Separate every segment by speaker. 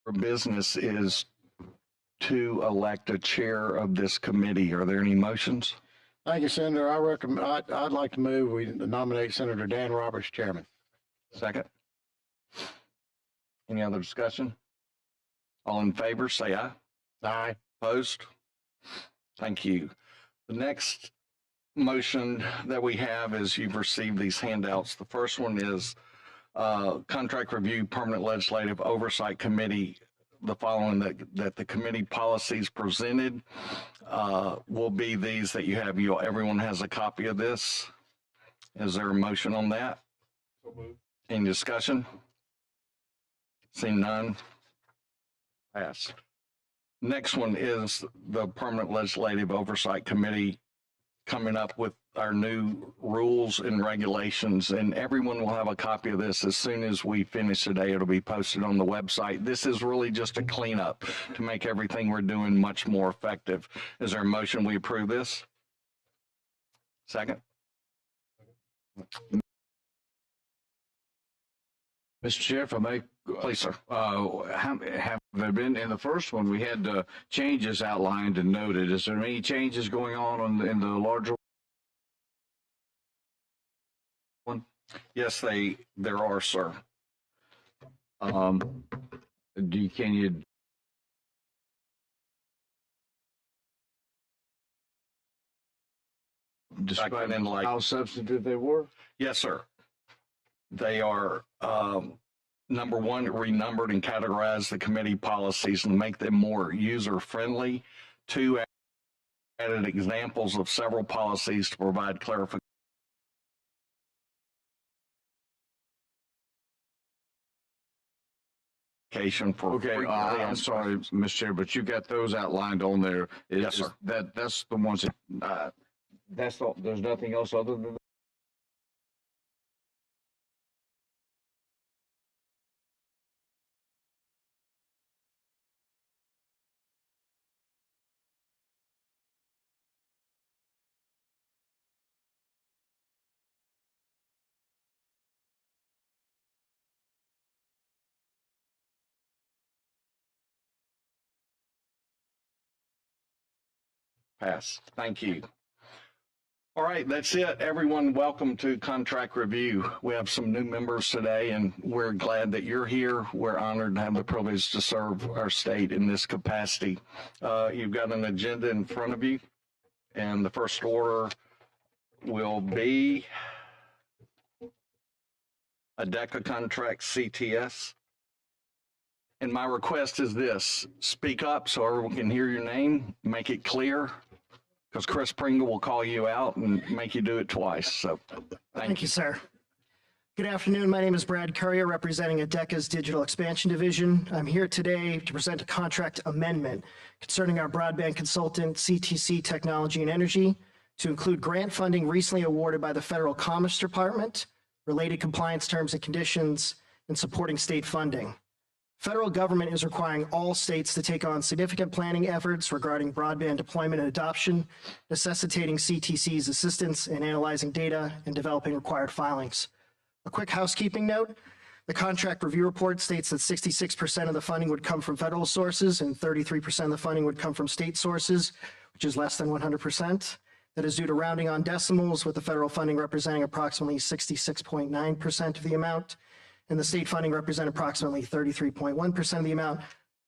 Speaker 1: for business is to elect a chair of this committee. Are there any motions?
Speaker 2: Thank you, Senator. I'd like to move we nominate Senator Dan Roberts chairman.
Speaker 1: Second. Any other discussion? All in favor, say aye.
Speaker 2: Aye.
Speaker 1: Opposed? Thank you. The next motion that we have is you've received these handouts. The first one is Contract Review Permanent Legislative Oversight Committee. The following that the committee policies presented will be these that you have. Everyone has a copy of this. Is there a motion on that? Any discussion? Seeing none. Passed. Next one is the Permanent Legislative Oversight Committee coming up with our new rules and regulations, and everyone will have a copy of this as soon as we finish today. It'll be posted on the website. This is really just a cleanup to make everything we're doing much more effective. Is there a motion we approve this? Second?
Speaker 3: Mr. Chair, if I may,
Speaker 1: Please, sir.
Speaker 3: have there been in the first one, we had changes outlined and noted. Is there any changes going on in the larger one?
Speaker 1: Yes, there are, sir.
Speaker 3: Can you describe how substantive they were?
Speaker 1: Yes, sir. They are, number one, renumbered and categorized the committee policies and make them more user-friendly. Two, added examples of several policies to provide clarification for.
Speaker 3: Okay, I'm sorry, Mr. Chair, but you got those outlined on there.
Speaker 1: Yes, sir.
Speaker 3: That's the ones that, that's all, there's nothing else other than
Speaker 1: Pass. Thank you. All right, that's it. Everyone, welcome to Contract Review. We have some new members today, and we're glad that you're here. We're honored to have the privilege to serve our state in this capacity. You've got an agenda in front of you, and the first order will be a DECA contract CTS. And my request is this: speak up so everyone can hear your name, make it clear, because Chris Pringle will call you out and make you do it twice. So
Speaker 4: Thank you, sir. Good afternoon. My name is Brad Currier, representing ADECA's Digital Expansion Division. I'm here today to present a contract amendment concerning our broadband consultant, CTC Technology and Energy, to include grant funding recently awarded by the Federal Commerce Department, related compliance terms and conditions, and supporting state funding. Federal government is requiring all states to take on significant planning efforts regarding broadband deployment and adoption, necessitating CTC's assistance in analyzing data and developing required filings. A quick housekeeping note: the contract review report states that 66% of the funding would come from federal sources and 33% of the funding would come from state sources, which is less than 100%. That is due to rounding on decimals, with the federal funding representing approximately 66.9% of the amount, and the state funding represent approximately 33.1% of the amount.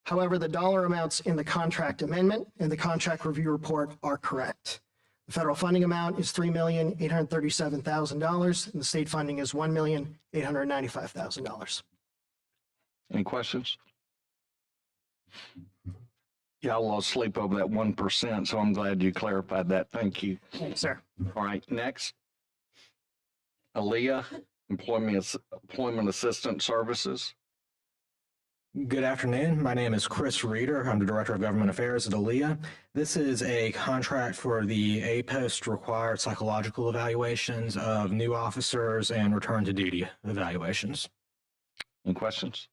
Speaker 4: However, the dollar amounts in the contract amendment and the contract review report are correct. The federal funding amount is $3,837,000, and the state funding is $1,895,000.
Speaker 1: any questions? Y'all lost sleep over that 1%, so I'm glad you clarified that. Thank you.
Speaker 4: Thanks, sir.
Speaker 1: All right, next. Aaliyah, Employment Assistance Services.
Speaker 5: Good afternoon. My name is Chris Reeder. I'm the Director of Government Affairs at ALEA. This is a contract for the APOST required psychological evaluations of new officers and return to duty evaluations.
Speaker 1: Any questions?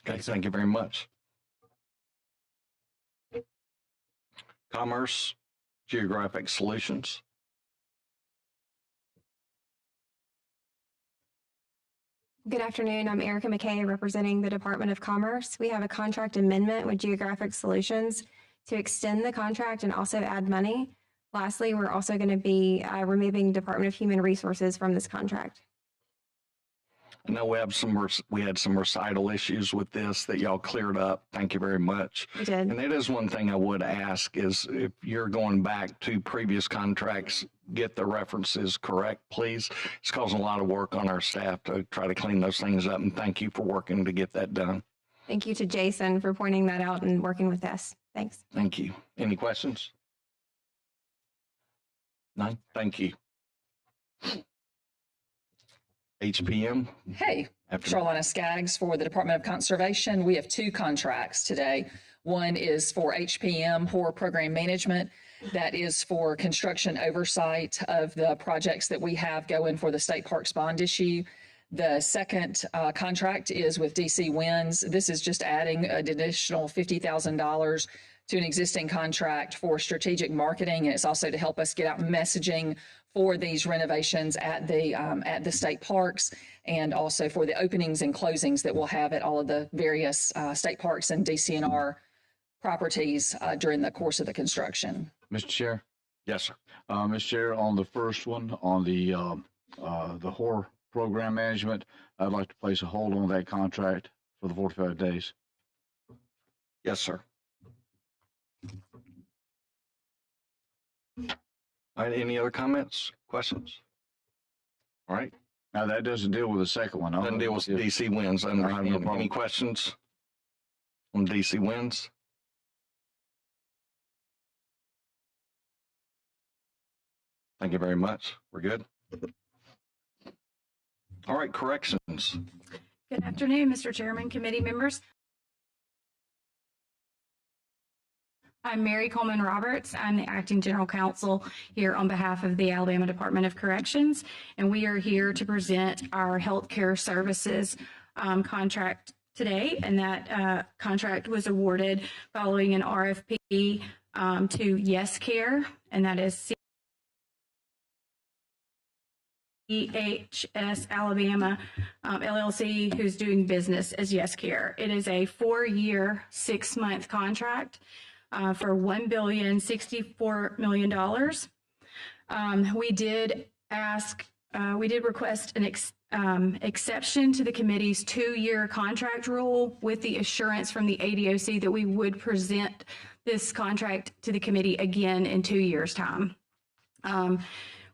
Speaker 1: Okay, thank you very much. Commerce Geographic Solutions.
Speaker 6: Good afternoon. I'm Erica McKay, representing the Department of Commerce. We have a contract amendment with Geographic Solutions to extend the contract and also add money. Lastly, we're also going to be removing Department of Human Resources from this contract.
Speaker 1: I know we had some recital issues with this that y'all cleared up. Thank you very much.
Speaker 6: We did.
Speaker 1: And that is one thing I would ask is if you're going back to previous contracts, get the references correct, please. It's causing a lot of work on our staff to try to clean those things up, and thank you for working to get that done.
Speaker 6: Thank you to Jason for pointing that out and working with us. Thanks.
Speaker 1: Thank you. Any questions? None? Thank you. HPM?
Speaker 7: Hey,
Speaker 1: Afternoon.
Speaker 7: Charlana Skaggs for the Department of Conservation. We have two contracts today. One is for HPM, Horror Program Management. That is for construction oversight of the projects that we have going for the State Parks bond issue. The second contract is with DC Winds. This is just adding an additional $50,000 to an existing contract for strategic marketing. And it's also to help us get out messaging for these renovations at the state parks, and also for the openings and closings that we'll have at all of the various state parks and DCNR properties during the course of the construction.
Speaker 3: Mr. Chair,
Speaker 1: Yes, sir.
Speaker 3: Mr. Chair, on the first one, on the horror program management, I'd like to place a hold on that contract for the 45 days.
Speaker 1: Yes, sir. All right, any other comments, questions? All right,
Speaker 3: Now, that doesn't deal with the second one.
Speaker 1: doesn't deal with DC Winds. I
Speaker 3: have no
Speaker 1: understand.
Speaker 3: problem.
Speaker 1: Any questions on DC Winds? Thank you very much. We're good. All right, corrections.
Speaker 8: Good afternoon, Mr. Chairman, committee members. I'm Mary Coleman Roberts. I'm the acting general counsel here on behalf of the Alabama Department of Corrections, and we are here to present our healthcare services contract today. And that contract was awarded following an RFP to Yes Care, and that is CHS Alabama LLC, who's doing business as Yes Care. It is a 4-year, 6-month contract for $1,064 million. We did request an exception to the committee's 2-year contract rule with the assurance from the ADOC that we would present this contract to the committee again in 2 years' time.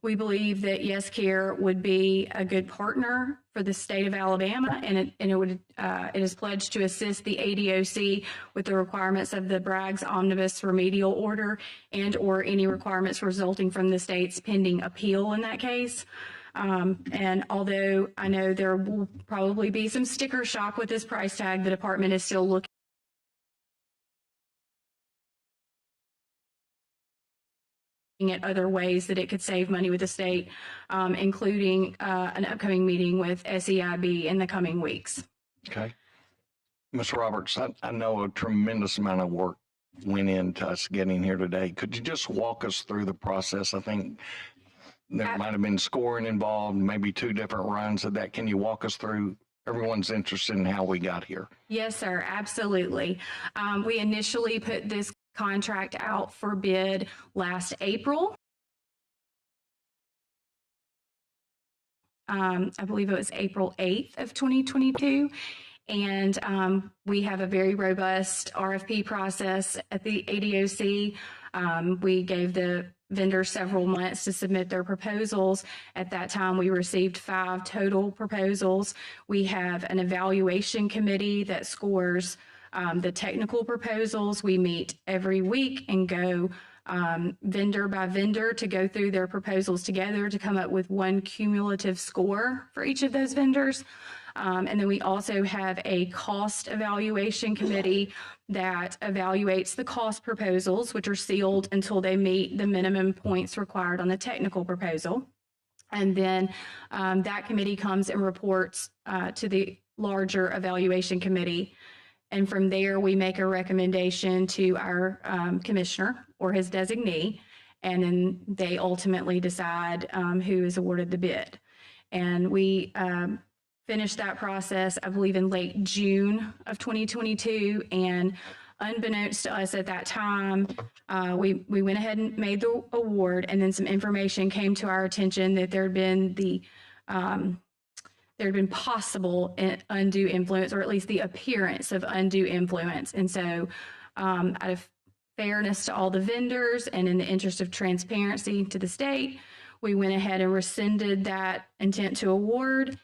Speaker 8: We believe that Yes Care would be a good partner for the state of Alabama, and it is pledged to assist the ADOC with the requirements of the Bragg's Omnibus Remedial Order and/or any requirements resulting from the state's pending appeal in that case. And although I know there will probably be some sticker shock with this price tag, the department is still looking at other ways that it could save money with the state, including an upcoming meeting with SEIB in the coming weeks.
Speaker 1: Okay. Ms. Roberts, I know a tremendous amount of work went into us getting here today. Could you just walk us through the process? I think there might have been scoring involved, maybe 2 different runs of that. Can you walk us through? Everyone's interested in how we got here.
Speaker 8: Yes, sir, absolutely. We initially put this contract out for bid last April. I believe it was April 8th of 2022. And we have a very robust RFP process at the ADOC. We gave the vendors several months to submit their proposals. At that time, we received 5 total proposals. We have an evaluation committee that scores the technical proposals. We meet every week and go vendor by vendor to go through their proposals together to come up with one cumulative score for each of those vendors. And then we also have a cost evaluation committee that evaluates the cost proposals, which are sealed until they meet the minimum points required on the technical proposal. And then that committee comes and reports to the larger evaluation committee. And from there, we make a recommendation to our commissioner or his designee, and then they ultimately decide who is awarded the bid. And we finished that process, I believe, in late June of 2022. And unbeknownst to us at that time, we went ahead and made the award, and then some information came to our attention that there had been possible undue influence, or at least the appearance of undue influence. And so out of fairness to all the vendors and in the interest of transparency to the state, we went ahead and rescinded that intent to award,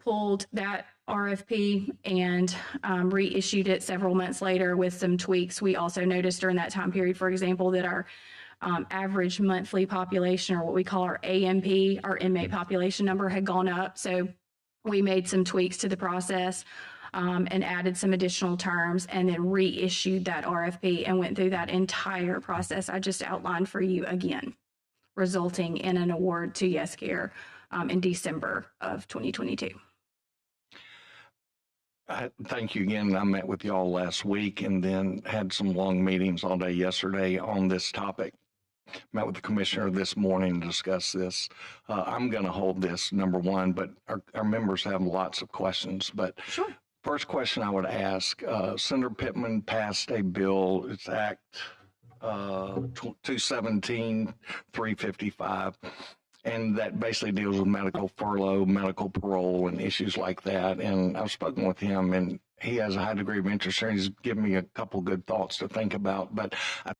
Speaker 8: pulled that RFP, and reissued it several months later with some tweaks. We also noticed during that time period, for example, that our average monthly population, or what we call our AMP, our inmate population number, had gone up. So we made some tweaks to the process and added some additional terms, and then reissued that RFP and went through that entire process I just outlined for you again, resulting in an award to YesCare in December of 2022.
Speaker 1: Thank you again. I met with y'all last week and then had some long meetings all day yesterday on this topic. Met with the commissioner this morning to discuss this. I'm going to hold this number one, but our members have lots of questions. But
Speaker 8: Sure.
Speaker 1: first question I would ask, Senator Pittman passed a bill, it's Act 217-355, and that basically deals with medical furlough, medical parole, and issues like that. And I've spoken with him, and he has a high degree of interest here. He's given me a couple good thoughts to think about, but I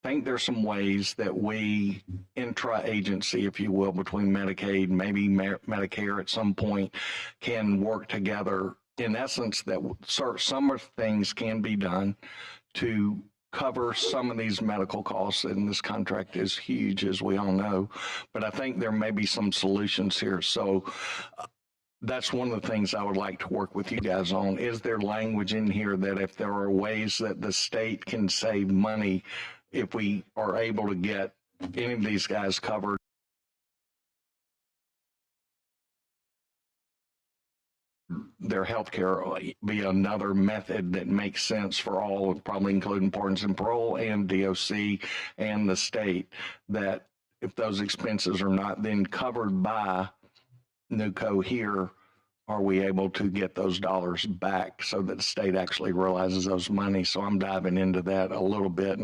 Speaker 1: think there's some ways that we, intra-agency, if you will, between Medicaid, maybe Medicare at some point, can work together. In essence, that some of things can be done to cover some of these medical costs, and this contract is huge, as we all know. But I think there may be some solutions here. So that's one of the things I would like to work with you guys on. Is there language in here that if there are ways that the state can save money, if we are able to get any of these guys covered? Their healthcare be another method that makes sense for all, probably including pardons and parole and DOC and the state, that if those expenses are not then covered by NUCO here, are we able to get those dollars back so that the state actually realizes those money? So I'm diving into that a little bit.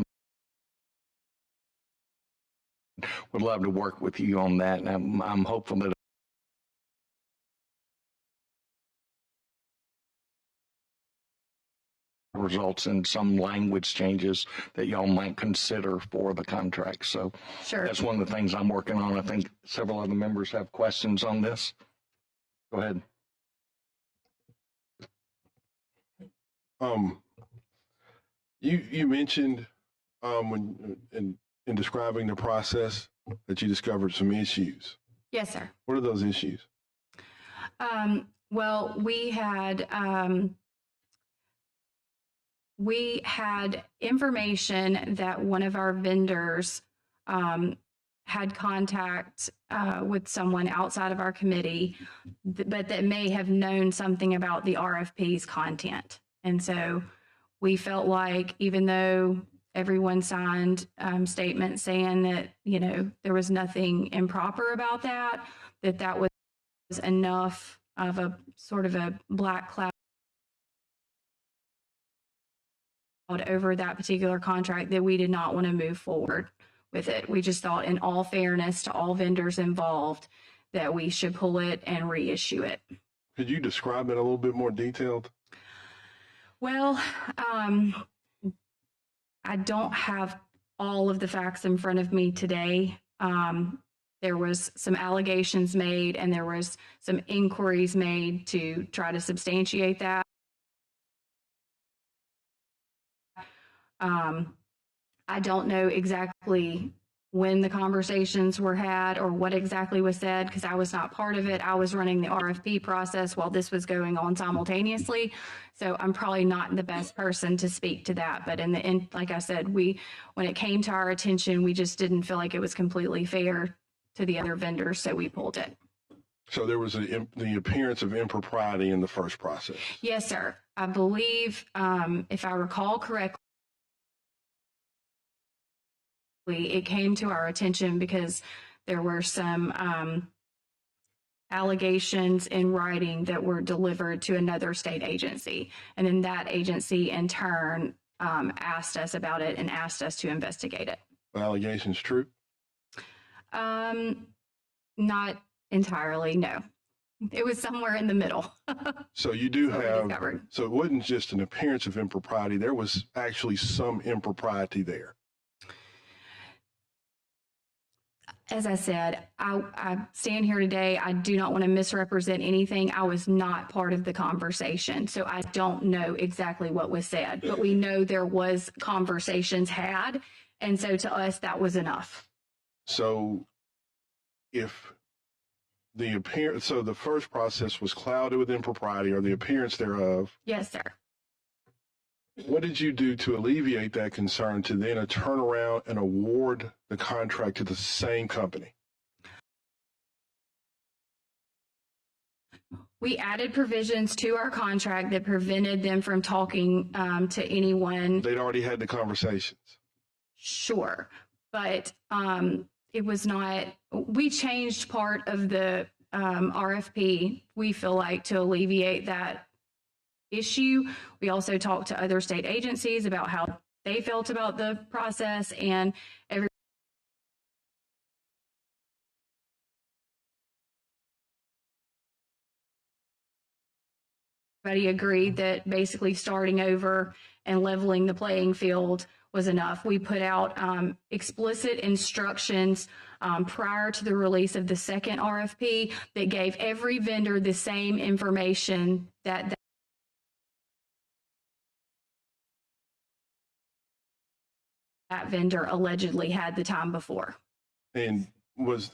Speaker 1: Would love to work with you on that. And I'm hopeful that results in some language changes that y'all might consider for the contract. So
Speaker 8: Sure.
Speaker 1: that's one of the things I'm working on. I think several other members have questions on this. Go ahead.
Speaker 9: You mentioned when in describing the process that you discovered some issues.
Speaker 8: Yes, sir.
Speaker 9: What are those issues?
Speaker 8: Well, we had information that one of our vendors had contact with someone outside of our committee, but that may have known something about the RFP's content. And so we felt like, even though everyone signed statements saying that, you know, there was nothing improper about that, that was enough of a sort of a black cloud over that particular contract that we did not want to move forward with it. We just thought, in all fairness to all vendors involved, that we should pull it and reissue it.
Speaker 9: Could you describe it a little bit more detailed?
Speaker 8: Well, I don't have all of the facts in front of me today. There was some allegations made, and there was some inquiries made to try to substantiate that. I don't know exactly when the conversations were had or what exactly was said, because I was not part of it. I was running the RFP process while this was going on simultaneously. So I'm probably not the best person to speak to that. But in the end, like I said, when it came to our attention, we just didn't feel like it was completely fair to the other vendors, so we pulled it.
Speaker 9: So there was the appearance of impropriety in the first process.
Speaker 8: Yes, sir. I believe, if I recall correctly, it came to our attention because there were some allegations in writing that were delivered to another state agency. And then that agency in turn asked us about it and asked us to investigate it.
Speaker 9: Allegations true?
Speaker 8: Not entirely, no. It was somewhere in the middle.
Speaker 9: So you do
Speaker 8: That's what we
Speaker 9: have,
Speaker 8: discovered.
Speaker 9: so it wasn't just an appearance of impropriety. There was actually some impropriety there.
Speaker 8: As I said, I stand here today. I do not want to misrepresent anything. I was not part of the conversation, so I don't know exactly what was said, but we know there was conversations had. And so to us, that was enough.
Speaker 9: So if the appearance, so the first process was clouded with impropriety or the appearance thereof,
Speaker 8: Yes, sir.
Speaker 9: what did you do to alleviate that concern to then turn around and award the contract to the same company?
Speaker 8: We added provisions to our contract that prevented them from talking to anyone.
Speaker 9: They'd already had the conversations.
Speaker 8: Sure, but it was not, we changed part of the RFP, we feel like, to alleviate that issue. We also talked to other state agencies about how they felt about the process, and everybody agreed that basically starting over and leveling the playing field was enough. We put out explicit instructions prior to the release of the second RFP that gave every vendor the same information that that vendor allegedly had the time before.
Speaker 9: And was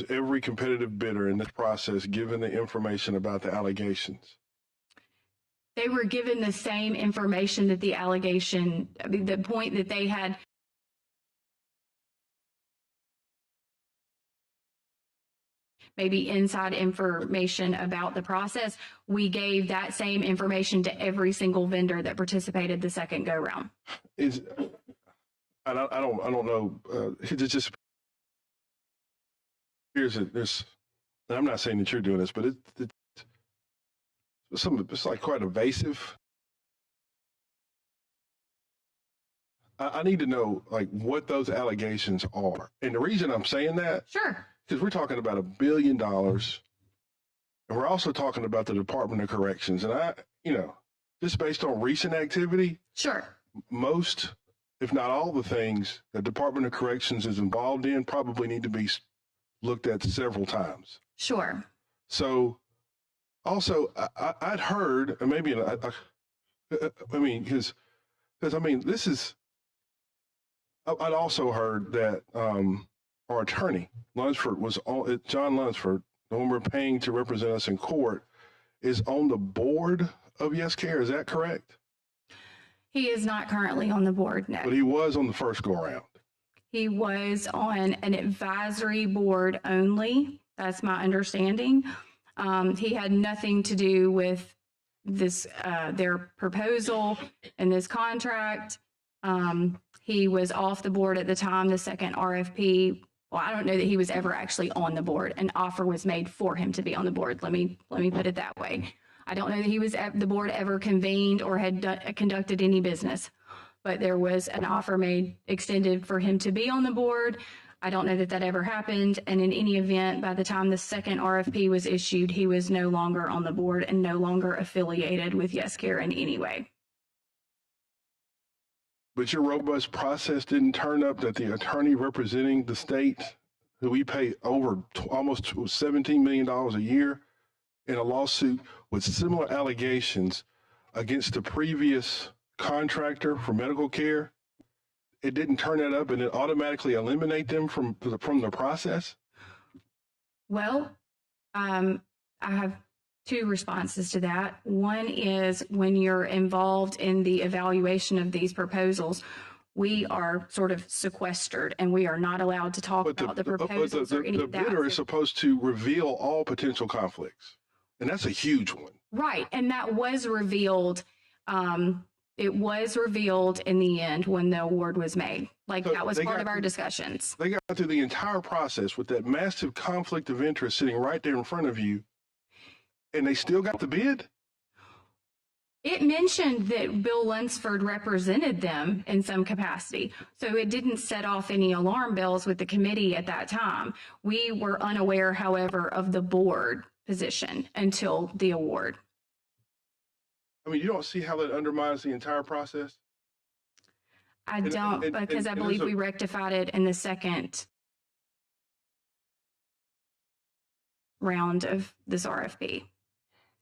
Speaker 9: every competitive bidder in this process given the information about the allegations?
Speaker 8: They were given the same information that the allegation, I mean, the point that they had maybe inside information about the process. We gave that same information to every single vendor that participated the second go round.
Speaker 9: I don't know. It just appears that there's, and I'm not saying that you're doing this, but it's like quite evasive. I need to know like what those allegations are. And the reason I'm saying that,
Speaker 8: Sure.
Speaker 9: because we're talking about $1 billion, and we're also talking about the Department of Corrections. And just based on recent activity,
Speaker 8: Sure.
Speaker 9: most, if not all the things that Department of Corrections is involved in probably need to be looked at several times.
Speaker 8: Sure.
Speaker 9: So also I'd heard, and maybe, this is, I'd also heard that our attorney, Lunsford, John Lunsford, the one we're paying to represent us in court, is on the board of Yes Care. Is that correct?
Speaker 8: He is not currently on the board, no.
Speaker 9: But he was on the first go around.
Speaker 8: He was on an advisory board only. That's my understanding. He had nothing to do with this, their proposal and this contract. He was off the board at the time the second RFP. Well, I don't know that he was ever actually on the board. An offer was made for him to be on the board. Let me put it that way. I don't know that he was at the board ever convened or had conducted any business, but there was an offer extended for him to be on the board. I don't know that that ever happened. And in any event, by the time the second RFP was issued, he was no longer on the board and no longer affiliated with Yes Care in any way.
Speaker 9: But your robust process didn't turn up that the attorney representing the state, who we pay over almost $17 million a year in a lawsuit with similar allegations against the previous contractor for medical care, it didn't turn that up and it automatically eliminate them from the process?
Speaker 8: Well, I have two responses to that. One is when you're involved in the evaluation of these proposals, we are sort of sequestered and we are not allowed to talk about the proposals or any
Speaker 9: the
Speaker 8: of that.
Speaker 9: bidder is supposed to reveal all potential conflicts. And that's a huge one.
Speaker 8: Right. And that was revealed It was revealed in the end when the award was made. Like
Speaker 9: So
Speaker 8: that was
Speaker 9: they
Speaker 8: part
Speaker 9: got
Speaker 8: of our
Speaker 9: to-
Speaker 8: discussions.
Speaker 9: They got through the entire process with that massive conflict of interest sitting right there in front of you, and they still got the bid?
Speaker 8: It mentioned that Bill Lunsford represented them in some capacity. So it didn't set off any alarm bells with the committee at that time. We were unaware, however, of the board position until the award.
Speaker 9: I mean, you don't see how that undermines the entire process?
Speaker 8: I
Speaker 9: And-
Speaker 8: don't,
Speaker 9: and-
Speaker 8: because I
Speaker 9: and
Speaker 8: believe
Speaker 9: there's a-
Speaker 8: we rectified it in the second round of this RFP.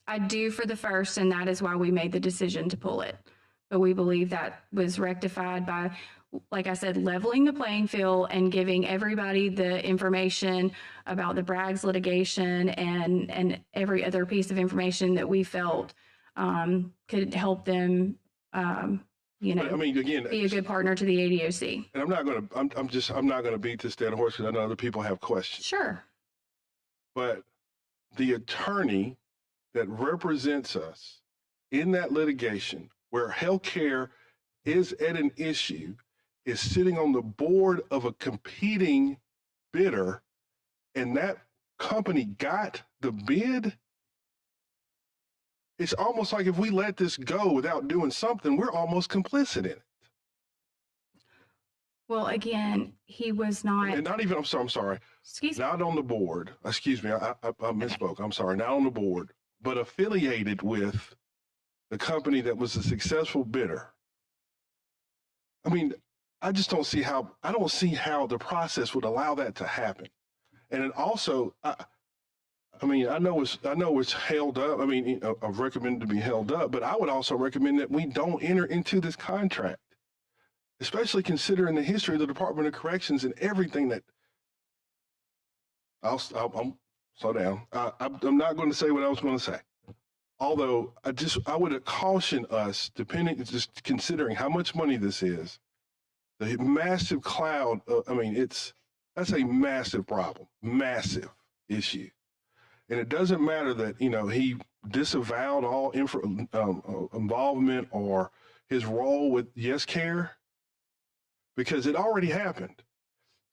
Speaker 8: I do for the first, and that is why we made the decision to pull it. But we believe that was rectified by, like I said, leveling the playing field and giving everybody the information about the Braggs litigation and every other piece of information that we felt could help them, you
Speaker 9: But, I
Speaker 8: know,
Speaker 9: mean, again,
Speaker 8: be a good partner to the ADOC.
Speaker 9: and I'm not going to, I'm not going to beat this dead horse because I know other people have questions.
Speaker 8: Sure.
Speaker 9: But the attorney that represents us in that litigation where healthcare is at an issue is sitting on the board of a competing bidder, and that company got the bid. It's almost like if we let this go without doing something, we're almost complicit in it.
Speaker 8: Well, again, he was not,
Speaker 9: And not even, I'm sorry,
Speaker 8: excuse me.
Speaker 9: not on the board, excuse me, I misspoke. I'm sorry, not on the board, but affiliated with the company that was a successful bidder. I mean, I just don't see how, I don't see how the process would allow that to happen. And it also, I mean, I know it's held up. I mean, you know, I've recommended to be held up, but I would also recommend that we don't enter into this contract, especially considering the history of the Department of Corrections and everything that. I'm slow down. I'm not going to say what I was going to say. Although I would caution us, just considering how much money this is, the massive cloud. I mean, that's a massive problem, massive issue. And it doesn't matter that, you know, he disavowed all involvement or his role with YesCare, because it already happened.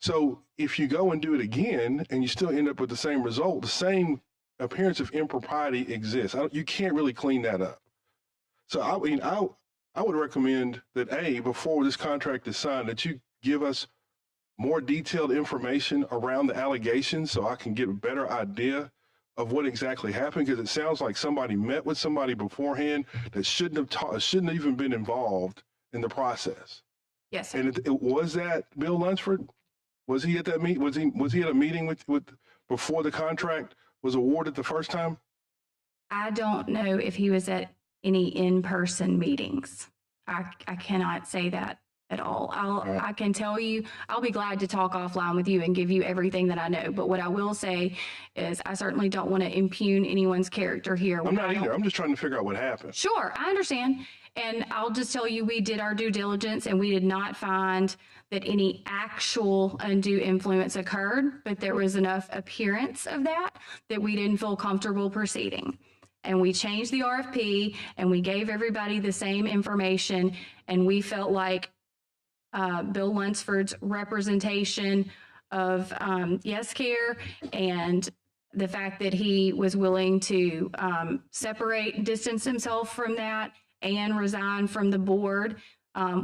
Speaker 9: So if you go and do it again and you still end up with the same result, the same appearance of impropriety exists. You can't really clean that up. So I mean, I would recommend that before this contract is signed, that you give us more detailed information around the allegations so I can get a better idea of what exactly happened, because it sounds like somebody met with somebody beforehand that shouldn't have even been involved in the process.
Speaker 8: Yes, sir.
Speaker 9: And it was that Bill Lunsford? Was he at that meet? Was he at a meeting with before the contract was awarded the first time?
Speaker 8: I don't know if he was at any in-person meetings. I cannot say that at all.
Speaker 9: right.
Speaker 8: I can tell you, I'll be glad to talk offline with you and give you everything that I know. But what I will say is I certainly don't want to impugn anyone's character here.
Speaker 9: I'm not either. I'm just trying to figure out what happened.
Speaker 8: Sure, I understand. And I'll just tell you, we did our due diligence and we did not find that any actual undue influence occurred, but there was enough appearance of that we didn't feel comfortable proceeding. And we changed the RFP and we gave everybody the same information. And we felt like Bill Lunsford's representation of YesCare and the fact that he was willing to distance himself from that and resign from the board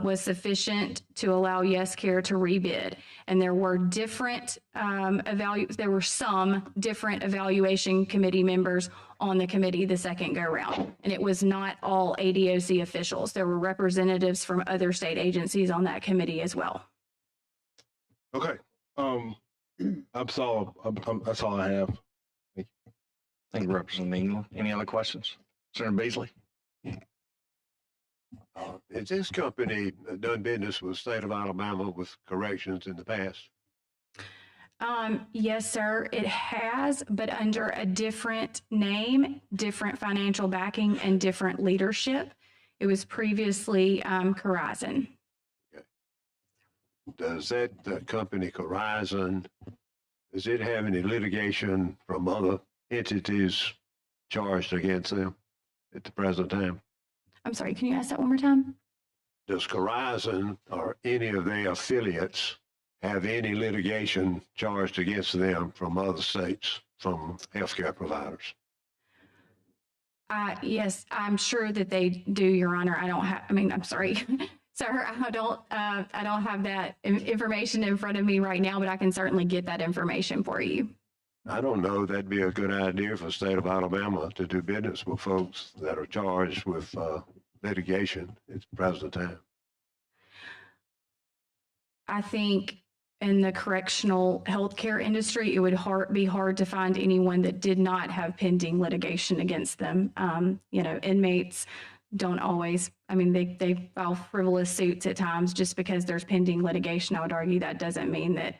Speaker 8: was sufficient to allow YesCare to rebid. And there were some different evaluation committee members on the committee the second go round. And it was not all ADOC officials. There were representatives from other state agencies on that committee as well.
Speaker 9: Okay. That's all I have.
Speaker 1: Thank you, Representative England. Any other questions? Senator Beasley?
Speaker 10: Has this company done business with the state of Alabama with corrections in the past?
Speaker 8: Yes, sir, it has, but under a different name, different financial backing, and different leadership. It was previously Corizon.
Speaker 10: Does that company Corizon, does it have any litigation from other entities charged against them at the present time?
Speaker 8: I'm sorry, can you ask that one more time?
Speaker 10: does Corizon or any of their affiliates have any litigation charged against them from other states, from healthcare providers?
Speaker 8: Yes, I'm sure that they do, Your Honor. I'm sorry, sir, I don't have that information in front of me right now, but I can certainly get that information for you.
Speaker 10: I don't know, that'd be a good idea for the state of Alabama to do business with folks that are charged with litigation at the present time.
Speaker 8: I think in the correctional healthcare industry, it would be hard to find anyone that did not have pending litigation against them. Inmates don't always, they file frivolous suits at times just because there's pending litigation. I would argue that doesn't mean that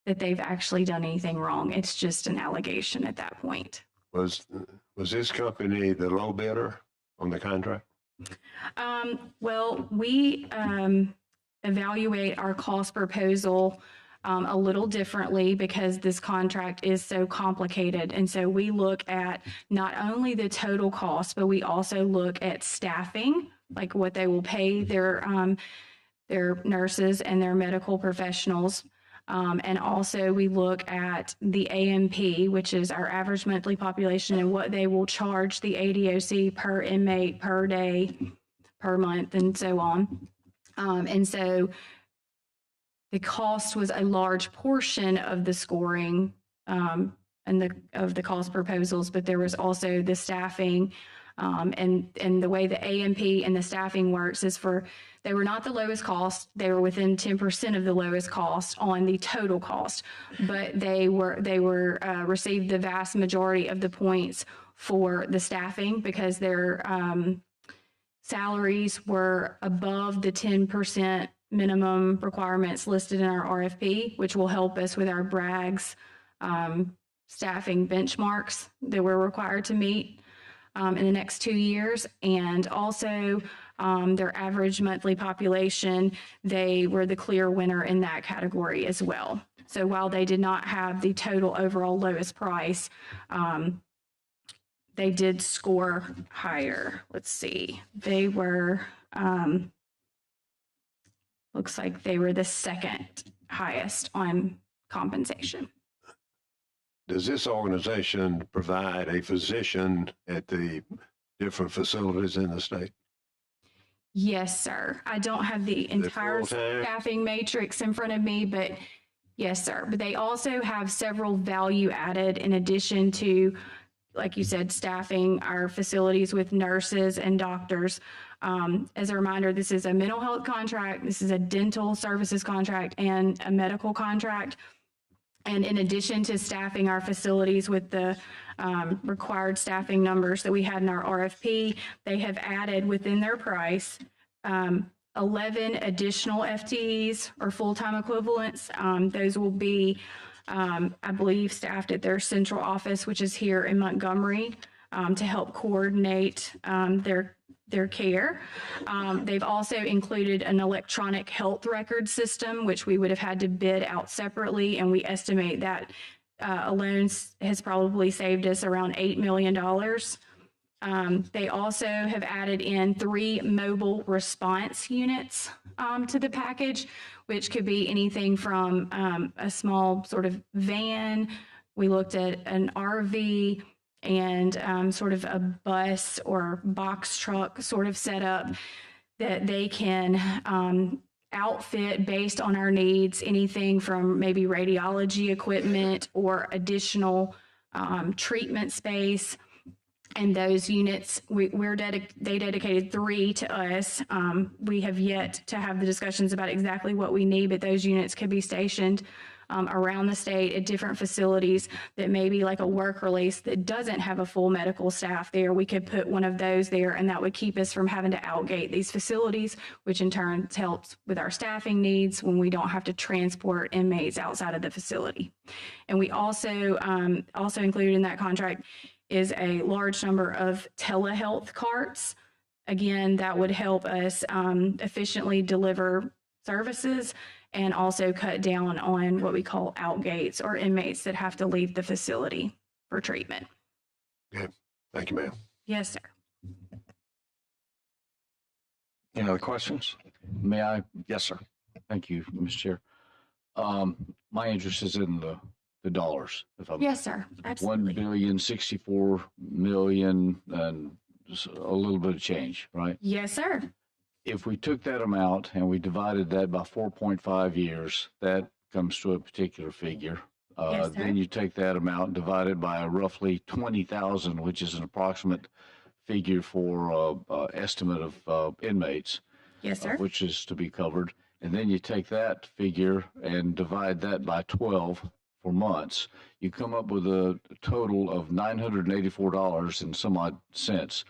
Speaker 8: that they've actually done anything wrong. It's just an allegation at that point.
Speaker 10: Was this company the low bidder on the contract?
Speaker 8: Well, we evaluate our cost proposal a little differently because this contract is so complicated. And so we look at not only the total cost, but we also look at staffing, like what they will pay their nurses and their medical professionals. And also we look at the AMP, which is our average monthly population, and what they will charge the ADOC per inmate, per day, per month, and so on. And so the cost was a large portion of the scoring of the cost proposals, but there was also the staffing. And the way the AMP and the staffing works is they were not the lowest cost. They were within 10% of the lowest cost on the total cost, but they received the vast majority of the points for the staffing because their salaries were above the 10% minimum requirements listed in our RFP, which will help us with our BRAGS staffing benchmarks that we're required to meet in the next 2 years. And also their average monthly population, they were the clear winner in that category as well. So while they did not have the total overall lowest price, they did score higher. Let's see. They were, looks like they were the second highest on compensation.
Speaker 10: Does this organization provide a physician at the different facilities in the state?
Speaker 8: Yes, sir. I don't have the entire
Speaker 10: full-time?
Speaker 8: staffing matrix in front of me, but yes, sir. But they also have several value added in addition to, like you said, staffing our facilities with nurses and doctors. As a reminder, this is a mental health contract, this is a dental services contract, and a medical contract. And in addition to staffing our facilities with the required staffing numbers that we had in our RFP, they have added within their price 11 additional FTEs or full-time equivalents. Those will be, I believe, staffed at their central office, which is here in Montgomery, to help coordinate their care. They've also included an electronic health record system, which we would have had to bid out separately, and we estimate that alone has probably saved us around $8 million. They also have added in 3 mobile response units to the package, which could be anything from a small sort of van. We looked at an RV and sort of a bus or box truck sort of setup that they can outfit based on our needs, anything from maybe radiology equipment or additional treatment space. And those units, they dedicated 3 to us. We have yet to have the discussions about exactly what we need, but those units could be stationed around the state at different facilities that may be like a work release that doesn't have a full medical staff there. We could put one of those there, and that would keep us from having to outgate these facilities, which in turn helps with our staffing needs when we don't have to transport inmates outside of the facility. And we also included in that contract is a large number of telehealth carts. Again, that would help us efficiently deliver services and also cut down on what we call outgates or inmates that have to leave the facility for treatment.
Speaker 10: Okay, thank you, ma'am.
Speaker 8: Yes, sir.
Speaker 1: Any other questions?
Speaker 3: May I?
Speaker 1: Yes, sir.
Speaker 3: Thank you, Mr. Chair. My interest is in the dollars. If I'm
Speaker 8: Yes, sir. Absolutely.
Speaker 3: 1,064,000,000 and a little bit of change, right?
Speaker 8: Yes, sir.
Speaker 3: If we took that amount and we divided that by 4.5 years, that comes to a particular figure.
Speaker 8: Yes, sir.
Speaker 3: Then you take that amount, divide it by roughly 20,000, which is an approximate figure for estimate of inmates,
Speaker 8: Yes, sir.
Speaker 3: which is to be covered. And then you take that figure and divide that by 12 for months. You come up with a total of $984 and some odd cents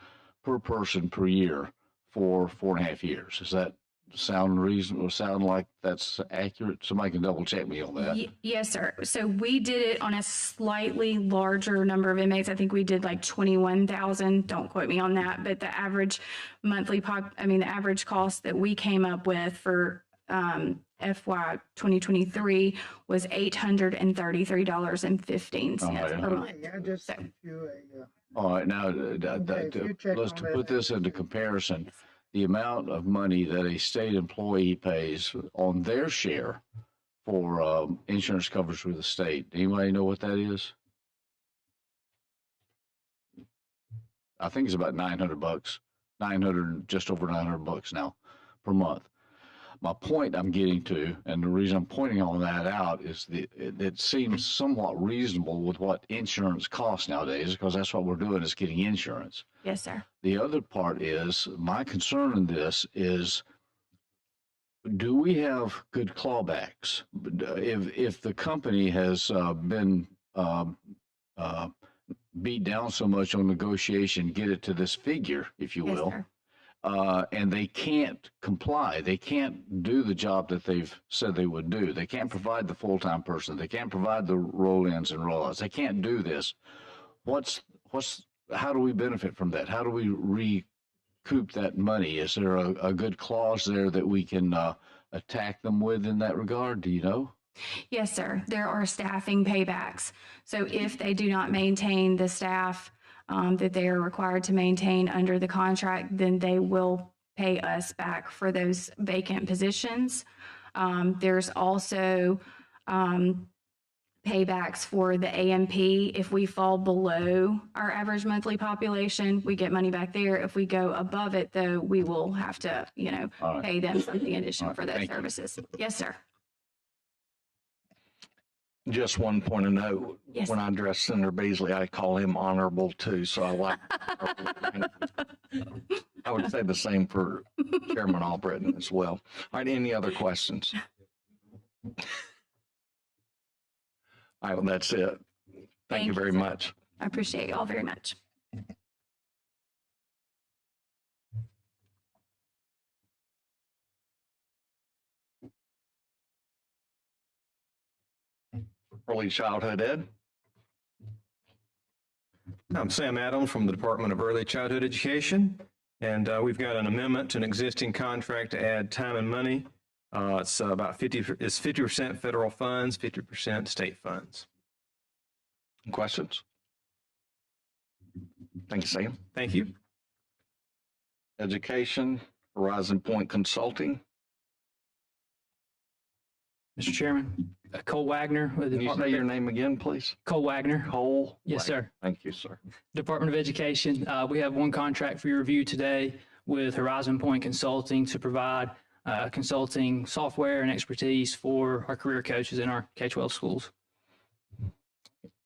Speaker 3: per person per year for 4.5 years. Does that sound reasonable? Sound like that's accurate? Somebody can double check me on that.
Speaker 8: Yes, sir. So we did it on a slightly larger number of inmates. I think we did like 21,000. Don't quote me on that, but the average monthly the average cost that we came up with for FY 2023 was $833.15
Speaker 3: All right.
Speaker 8: per month.
Speaker 2: I just
Speaker 8: So-
Speaker 3: All right, now,
Speaker 2: if you check
Speaker 3: let's
Speaker 2: on
Speaker 3: to
Speaker 2: that-
Speaker 3: put this into comparison, the amount of money that a state employee pays on their share for insurance coverage with the state. Anybody know what that is? I think it's about $900, just over $900 now per month. My point I'm getting to, and the reason I'm pointing all that out, is that it seems somewhat reasonable with what insurance costs nowadays, because that's what we're doing is getting insurance.
Speaker 8: Yes, sir.
Speaker 3: The other part is, my concern in this is, do we have good clawbacks? If the company has been beat down so much on negotiation, get it to this figure, if you
Speaker 8: Yes,
Speaker 3: will,
Speaker 8: sir.
Speaker 3: and they can't comply. They can't do the job that they've said they would do. They can't provide the full-time person. They can't provide the roll-ins and roll-outs. They can't do this. How do we benefit from that? How do we recoup that money? Is there a good clause there that we can attack them with in that regard? Do you know?
Speaker 8: Yes, sir. There are staffing paybacks. So if they do not maintain the staff that they are required to maintain under the contract, then they will pay us back for those vacant positions. There's also paybacks for the AMP. If we fall below our average monthly population, we get money back there. If we go above it, though, we will have to,
Speaker 3: All right.
Speaker 8: pay them something additional
Speaker 3: All right.
Speaker 8: for those
Speaker 3: Thank you.
Speaker 8: services. Yes, sir.
Speaker 1: Just one point of note.
Speaker 8: Yes.
Speaker 1: When I address Senator Beasley, I call him honorable too, so I like. I would say the same for Chairman Albritton as well. All right, any other questions? All right, well, that's it. Thank you very
Speaker 8: sir.
Speaker 1: much.
Speaker 8: I appreciate you all very much.
Speaker 1: Early childhood ed.
Speaker 11: I'm Sam Adams from the Department of Early Childhood Education, and we've got an amendment to an existing contract to add time and money. It's 50% federal funds, 50% state funds.
Speaker 1: Questions? Thank you, Sam.
Speaker 11: Thank you.
Speaker 1: Education, Horizon Point Consulting.
Speaker 12: Mr. Chairman, Cole Wagner with the
Speaker 1: Can you say
Speaker 12: Department
Speaker 1: your
Speaker 12: of
Speaker 1: name again, please?
Speaker 12: Cole Wagner,
Speaker 1: Cole?
Speaker 12: Yes,
Speaker 1: Wagner.
Speaker 12: sir.
Speaker 1: Thank you, sir.
Speaker 12: Department of Education. We have one contract for your review today with Horizon Point Consulting to provide consulting software and expertise for our career coaches in our K-12 schools.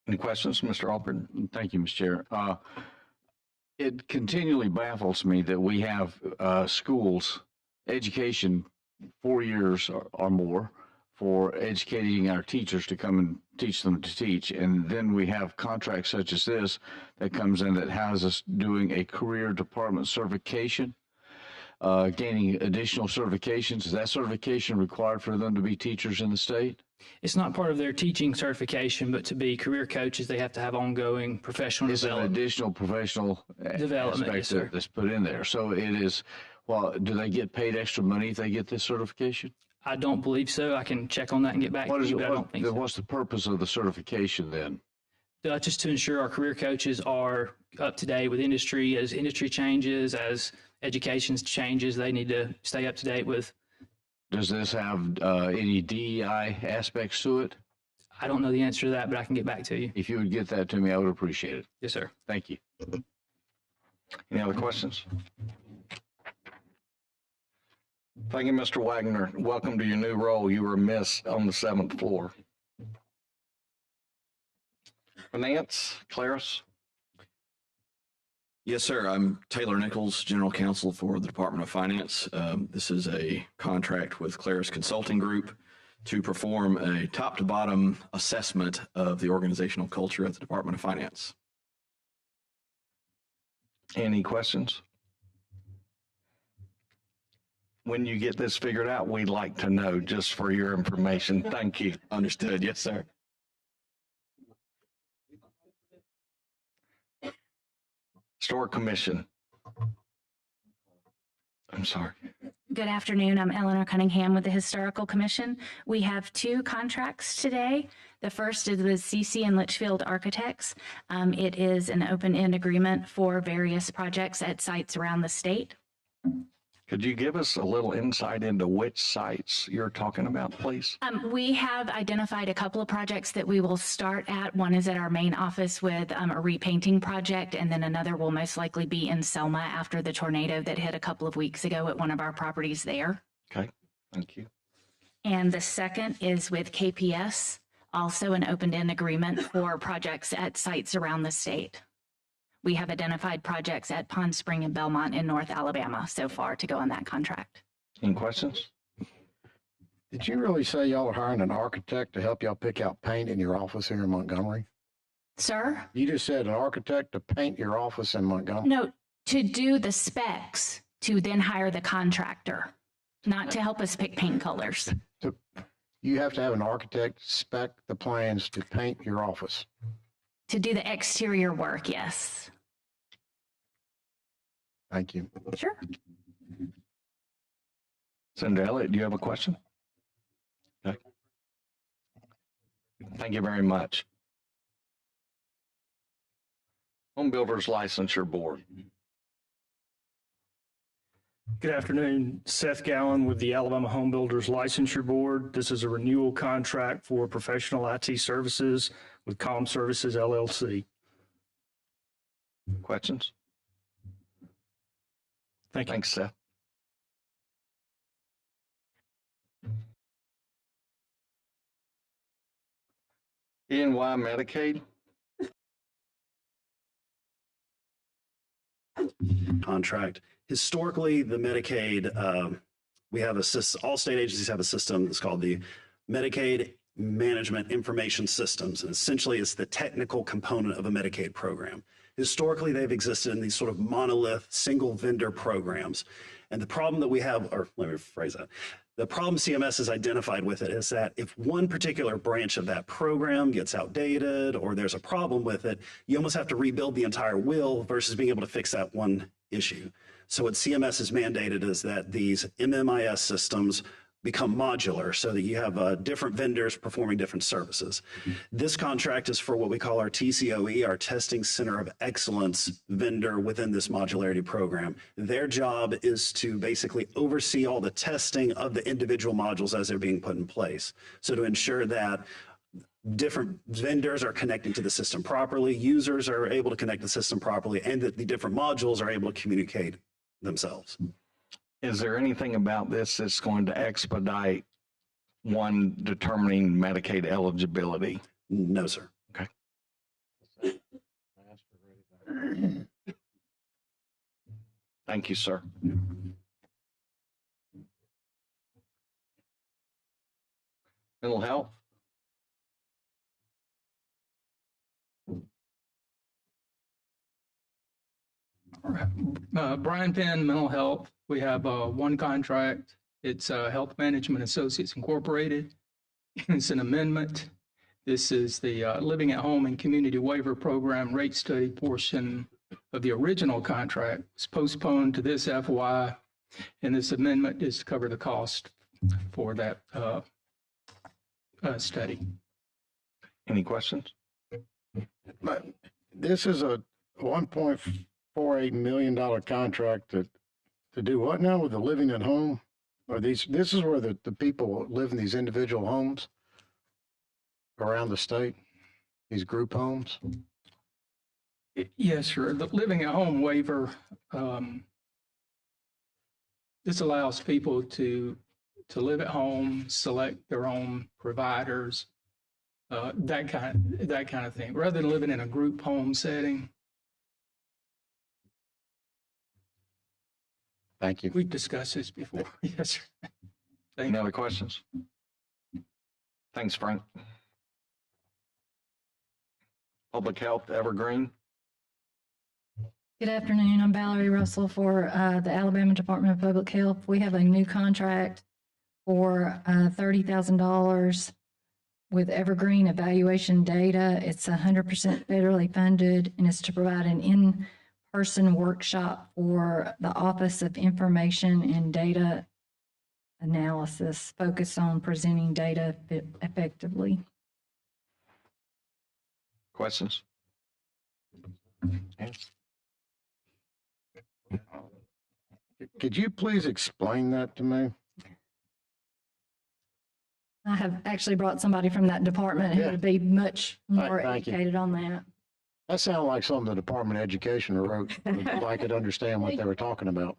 Speaker 1: Any questions, Mr. Albritton?
Speaker 3: Thank you, Mr. Chair. It continually baffles me that we have schools, education, 4 years or more for educating our teachers to come and teach them to teach. And then we have contracts such as this that comes in that has us doing a career department certification, gaining additional certifications. Is that certification required for them to be teachers in the state?
Speaker 12: It's not part of their teaching certification, but to be career coaches, they have to have ongoing professional
Speaker 3: It's an
Speaker 12: development.
Speaker 3: additional professional
Speaker 12: Development,
Speaker 3: aspect
Speaker 12: yes, sir.
Speaker 3: that's put in there. So it is, well, do they get paid extra money if they get this certification?
Speaker 12: I don't believe so. I can check on that and get back
Speaker 3: What
Speaker 12: to
Speaker 3: is
Speaker 12: you,
Speaker 3: it?
Speaker 12: but I don't think so.
Speaker 3: What's the purpose of the certification then?
Speaker 12: just to ensure our career coaches are up to date with industry. As industry changes, as education changes, they need to stay up to date with.
Speaker 3: Does this have any DEI aspects to it?
Speaker 12: I don't know the answer to that, but I can get back to you.
Speaker 3: If you would get that to me, I would appreciate it.
Speaker 12: Yes, sir.
Speaker 3: Thank you.
Speaker 1: Any other questions? Thank you, Mr. Wagner. Welcome to your new role. You were missed on the 7th floor. Finance, Claris?
Speaker 13: Yes, sir. I'm Taylor Nichols, General Counsel for the Department of Finance. This is a contract with Claris Consulting Group to perform a top-to-bottom assessment of the organizational culture at the Department of Finance.
Speaker 1: Any questions? When you get this figured out, we'd like to know, just for your information. Thank you.
Speaker 13: Understood. Yes, sir.
Speaker 1: Historic Commission. I'm sorry.
Speaker 14: Good afternoon. I'm Eleanor Cunningham with the Historical Commission. We have two contracts today. The first is with CC and Litchfield Architects. It is an open-end agreement for various projects at sites around the state.
Speaker 1: Could you give us a little insight into which sites you're talking about, please?
Speaker 14: We have identified a couple of projects that we will start at. One is at our main office with a repainting project, and then another will most likely be in Selma after the tornado that hit a couple of weeks ago at one of our properties there.
Speaker 1: Okay, thank you.
Speaker 14: And the second is with KPS, also an open-end agreement for projects at sites around the state. We have identified projects at Pond Spring and Belmont in North Alabama so far to go on that contract.
Speaker 1: Any questions?
Speaker 2: Did you really say y'all are hiring an architect to help y'all pick out paint in your office here in Montgomery?
Speaker 14: Sir?
Speaker 2: You just said an architect to paint your office in Montgomery?
Speaker 14: No, to do the specs, to then hire the contractor, not to help us pick paint colors.
Speaker 2: You have to have an architect spec the plans to paint your office.
Speaker 14: To do the exterior work, yes.
Speaker 2: Thank you.
Speaker 14: Sure.
Speaker 1: Senator Elliott, do you have a question? Okay. Thank you very much. Home Builders Licensure Board.
Speaker 15: Good afternoon. Seth Gowan with the Alabama Home Builders Licensure Board. This is a renewal contract for professional IT services with Comm Services LLC.
Speaker 1: Questions?
Speaker 15: Thank you.
Speaker 1: Thanks, Seth. E&Y Medicaid.
Speaker 16: Contract. Historically, the Medicaid, we have all state agencies have a system that's called the Medicaid Management Information Systems. And essentially, it's the technical component of a Medicaid program. Historically, they've existed in these sort of monolith, single vendor programs. And the problem that we have, or let me rephrase that, the problem CMS has identified with it is that if one particular branch of that program gets outdated or there's a problem with it, you almost have to rebuild the entire wheel versus being able to fix that one issue. So what CMS has mandated is that these MMIS systems become modular so that you have different vendors performing different services. This contract is for what we call our TCOE, our Testing Center of Excellence vendor within this modularity program. Their job is to basically oversee all the testing of the individual modules as they're being put in place. So to ensure that different vendors are connecting to the system properly, users are able to connect the system properly, and that the different modules are able to communicate themselves.
Speaker 1: Is there anything about this that's going to expedite one determining Medicaid eligibility?
Speaker 16: No, sir.
Speaker 1: Okay. Thank you, sir. Mental health.
Speaker 12: Brian Penn, Mental Health. We have one contract. It's Health Management Associates Incorporated. It's an amendment. This is the Living at Home and Community Waiver Program rate study portion of the original contract. It's postponed to this FY, and this amendment is to cover the cost for that study.
Speaker 1: Any questions?
Speaker 2: But this is a $1.48 million contract to do what now with the living at home? Or this is where the people live in these individual homes around the state, these group homes?
Speaker 12: Yes, sir. The living at home waiver, this allows people to live at home, select their own providers, that kind of thing, rather than living in a group home setting.
Speaker 2: Thank you.
Speaker 12: We've discussed this before. Yes, sir.
Speaker 1: Any other questions? Thanks, Frank. Public Health, Evergreen.
Speaker 17: Good afternoon. I'm Valerie Russell for the Alabama Department of Public Health. We have a new contract for $30,000 with Evergreen Evaluation Data. It's 100% federally funded, and it's to provide an in-person workshop for the Office of Information and Data Analysis, focused on presenting data effectively.
Speaker 1: Questions?
Speaker 2: Could you please explain that to me?
Speaker 17: I have actually brought somebody from that department who would be much more
Speaker 2: Thank you.
Speaker 17: educated on that.
Speaker 2: That sounded like something the Department of Education wrote, so I could understand what they were talking about.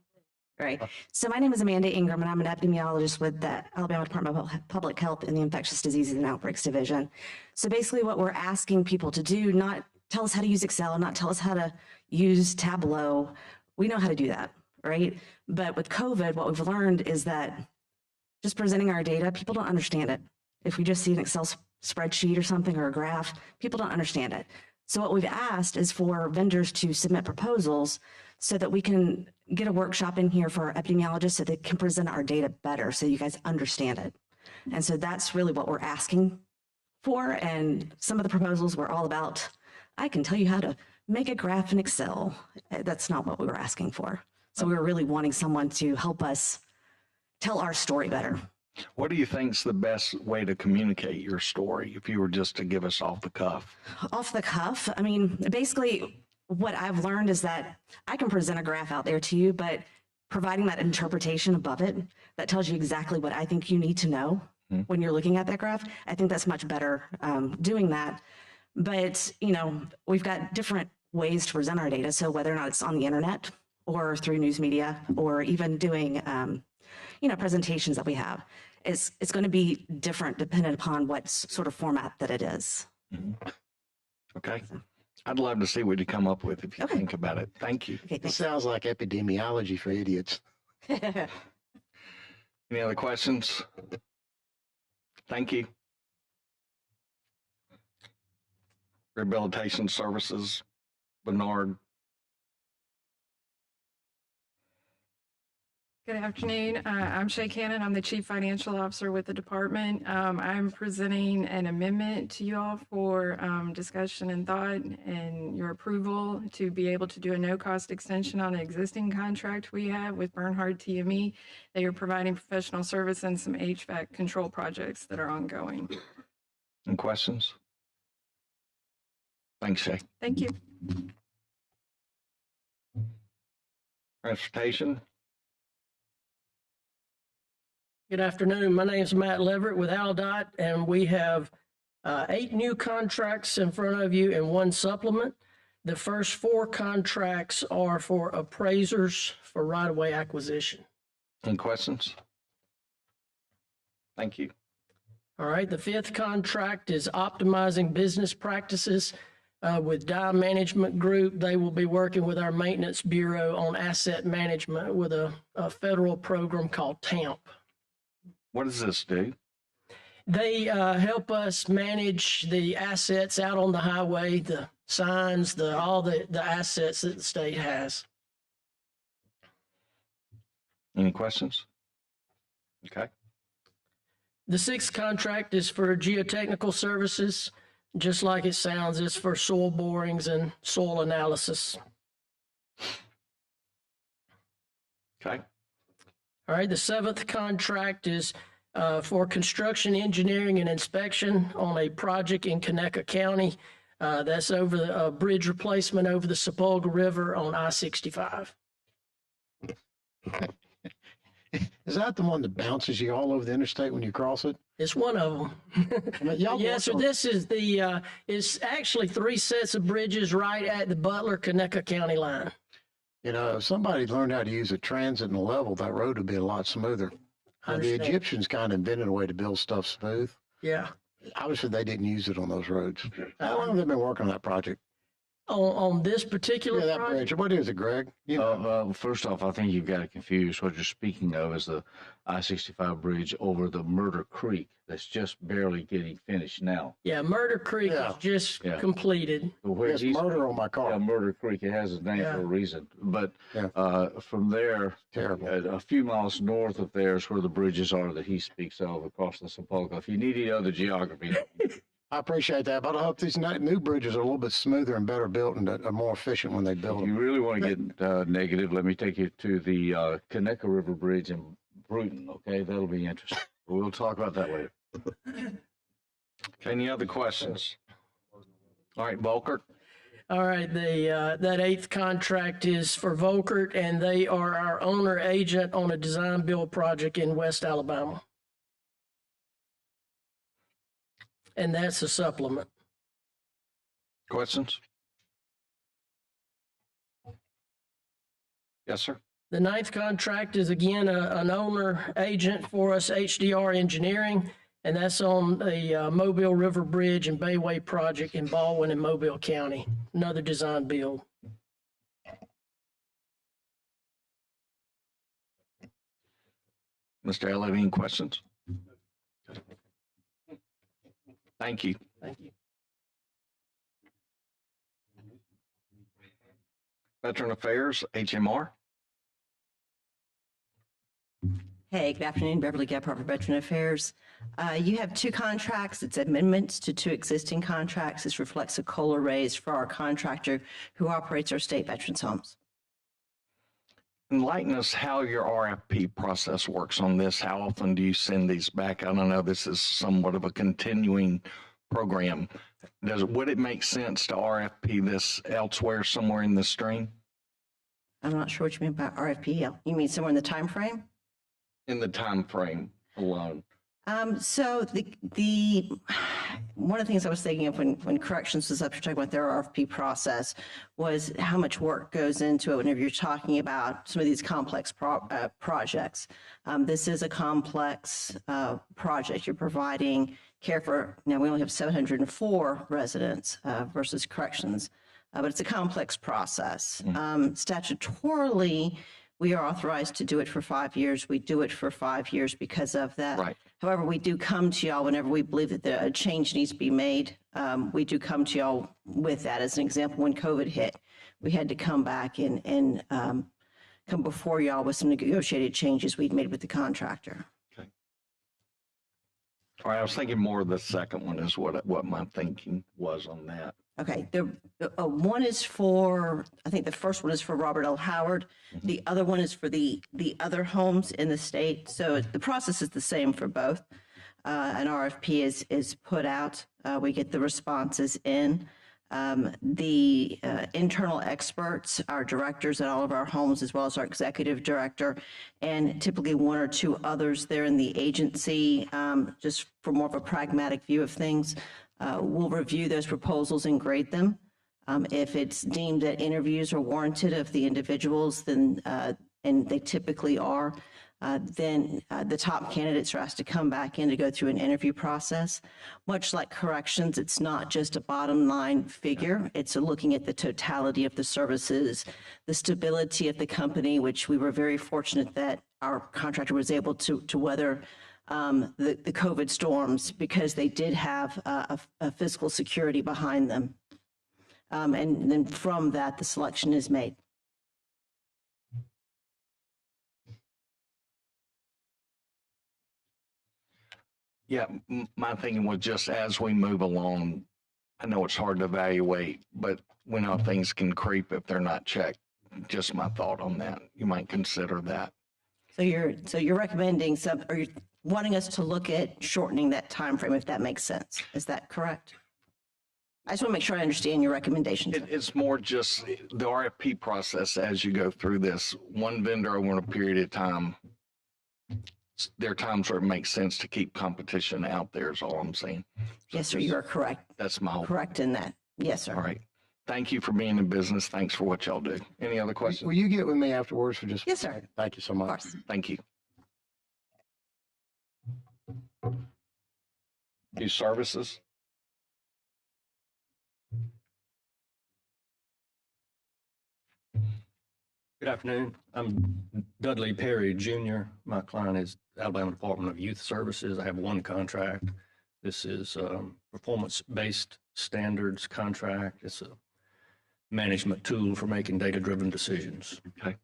Speaker 18: Right. So my name is Amanda Ingram, and I'm an epidemiologist with the Alabama Department of Public Health in the Infectious Diseases and Outbreaks Division. So basically what we're asking people to do, not tell us how to use Excel, not tell us how to use Tableau. We know how to do that, right? But with COVID, what we've learned is that just presenting our data, people don't understand it. If we just see an Excel spreadsheet or something or a graph, people don't understand it. So what we've asked is for vendors to submit proposals so that we can get a workshop in here for our epidemiologists so they can present our data better so you guys understand it. And so that's really what we're asking for. And some of the proposals were all about, I can tell you how to make a graph in Excel. That's not what we were asking for. So we were really wanting someone to help us tell our story better.
Speaker 1: What do you think's the best way to communicate your story if you were just to give us off the cuff?
Speaker 18: Off the cuff, I mean, basically what I've learned is that I can present a graph out there to you, but providing that interpretation above it that tells you exactly what I think you need to know when you're looking at that graph, I think that's much better doing that. But, you know, we've got different ways to present our data. So whether or not it's on the internet or through news media or even doing, you know, presentations that we have, it's going to be different depending upon what sort of format that it is.
Speaker 1: Okay. I'd love to see what you come up with if you think about it. Thank you.
Speaker 2: It sounds like epidemiology for idiots.
Speaker 1: Any other questions? Thank you. Rehabilitation Services, Bernard.
Speaker 19: Good afternoon. I'm Shay Cannon. I'm the Chief Financial Officer with the department. I'm presenting an amendment to you all for discussion and thought and your approval to be able to do a no-cost extension on an existing contract we have with Bernhard TME. They are providing professional service and some HVAC control projects that are ongoing.
Speaker 1: Any questions? Thanks, Shay.
Speaker 19: Thank you.
Speaker 1: Transportation.
Speaker 20: Good afternoon. My name is Matt Leverett with ALDOT, and we have 8 new contracts in front of you and 1 supplement. The first 4 contracts are for appraisers for right-of-way acquisition.
Speaker 1: Any questions? Thank you.
Speaker 20: All right. The 5th contract is optimizing business practices with Dye Management Group. They will be working with our Maintenance Bureau on asset management with a federal program called TAMP.
Speaker 1: What does this do?
Speaker 20: They help us manage the assets out on the highway, the signs, all the assets that the state has.
Speaker 1: Any questions? Okay.
Speaker 20: The 6th contract is for geotechnical services. Just like it sounds, it's for soil borings and soil analysis.
Speaker 1: Okay.
Speaker 20: All right, the 7th contract is for construction engineering and inspection on a project in Conecuh County. That's over the bridge replacement over the Sepulga River on I-65.
Speaker 2: Is that the one that bounces you all over the interstate when you cross it?
Speaker 20: It's one of them. Yes, sir. This is it's actually 3 sets of bridges right at the Butler-Conecuh County line.
Speaker 2: You know, if somebody learned how to use a transit and a level, that road would be a lot smoother. The
Speaker 20: Understand.
Speaker 2: Egyptians kind of invented a way to build stuff smooth.
Speaker 20: Yeah.
Speaker 2: Obviously, they didn't use it on those roads. How long have they been working on that project?
Speaker 20: On this particular
Speaker 2: Yeah, that
Speaker 20: project?
Speaker 2: bridge. What is it, Greg? You know.
Speaker 3: First off, I think you've got to confuse what you're speaking of as the I-65 bridge over the Murder Creek that's just barely getting finished now.
Speaker 20: Yeah, Murder Creek is just completed.
Speaker 3: Where
Speaker 2: Yes,
Speaker 3: he's-
Speaker 2: murder on my car.
Speaker 3: Yeah, Murder Creek, it has a name
Speaker 20: Yeah.
Speaker 3: for a reason. But from there,
Speaker 2: Terrible.
Speaker 3: A few miles north of there is where the bridges are that he speaks of across the Sepulga. If you need any other geography,
Speaker 2: I appreciate that, but I hope these new bridges are a little bit smoother and better built and are more efficient when they build
Speaker 3: if you
Speaker 2: them.
Speaker 3: really want to get negative, let me take you to the Conecuh River Bridge in Bruton, okay? That'll be interesting. We'll talk about that later.
Speaker 1: Any other questions? All right, Volkert.
Speaker 20: All right, that 8th contract is for Volkert, and they are our owner agent on a design build project in West Alabama. And that's a supplement.
Speaker 1: Questions? Yes, sir.
Speaker 20: The 9th contract is again an owner agent for us, HDR Engineering, and that's on the Mobile River Bridge and Bayway project in Baldwin and Mobile County. Another design build.
Speaker 1: Mr. Elliott, any questions? Thank you.
Speaker 20: Thank you.
Speaker 1: Veteran Affairs, HMR.
Speaker 21: Hey, good afternoon, Beverly Gephardt for Veteran Affairs. You have 2 contracts. It's amendments to 2 existing contracts. This reflects a COLA raise for our contractor who operates our state veterans homes.
Speaker 1: Enlighten us how your RFP process works on this. How often do you send these back? I don't know, this is somewhat of a continuing program. Would it make sense to RFP this elsewhere, somewhere in the stream?
Speaker 21: I'm not sure what you mean by RFP. You mean somewhere in the time frame?
Speaker 1: In the time frame alone.
Speaker 21: So the one of the things I was thinking of when corrections was up, you're talking about their RFP process, was how much work goes into it whenever you're talking about some of these complex projects. This is a complex project. You're providing care for, now we only have 704 residents versus corrections, but it's a complex process. Statutorily, we are authorized to do it for 5 years. We do it for 5 years because of that.
Speaker 1: Right.
Speaker 21: However, we do come to y'all whenever we believe that a change needs to be made. We do come to y'all with that. As an example, when COVID hit, we had to come back and come before y'all with some negotiated changes we'd made with the contractor.
Speaker 1: All right, I was thinking more of the second one is what my thinking was on that.
Speaker 21: Okay, one is for, I think the first one is for Robert L. Howard. The other one is for the other homes in the state. So the process is the same for both. An RFP is put out. We get the responses in. The internal experts, our directors at all of our homes, as well as our executive director, and typically 1 or 2 others there in the agency, just for more of a pragmatic view of things. We'll review those proposals and grade them. If it's deemed that interviews are warranted of the individuals, then, and they typically are, then the top candidates are asked to come back in to go through an interview process. Much like corrections, it's not just a bottom line figure. It's looking at the totality of the services, the stability of the company, which we were very fortunate that our contractor was able to weather the COVID storms because they did have a fiscal security behind them. And then from that, the selection is made.
Speaker 1: Yeah, my thinking was just as we move along, I know it's hard to evaluate, but we know things can creep if they're not checked. Just my thought on that. You might consider that.
Speaker 21: So you're recommending or you're wanting us to look at shortening that time frame, if that makes sense. Is that correct? I just want to make sure I understand your recommendations.
Speaker 1: It's more just the RFP process as you go through this. One vendor over a period of time, there are times where it makes sense to keep competition out there is all I'm saying.
Speaker 21: Yes, sir, you are correct.
Speaker 1: That's my hope.
Speaker 21: Correct in that. Yes, sir.
Speaker 1: All right. Thank you for being in business. Thanks for what y'all do. Any other questions?
Speaker 2: Will you get with me afterwards for just?
Speaker 21: Yes, sir.
Speaker 2: Thank you so
Speaker 21: Of
Speaker 2: much.
Speaker 21: course.
Speaker 1: Thank you. Youth Services?
Speaker 4: Good afternoon. I'm Dudley Perry Jr. My client is Alabama Department of Youth Services. I have one contract. This is performance-based standards contract. It's a management tool for making data-driven decisions.
Speaker 1: Okay.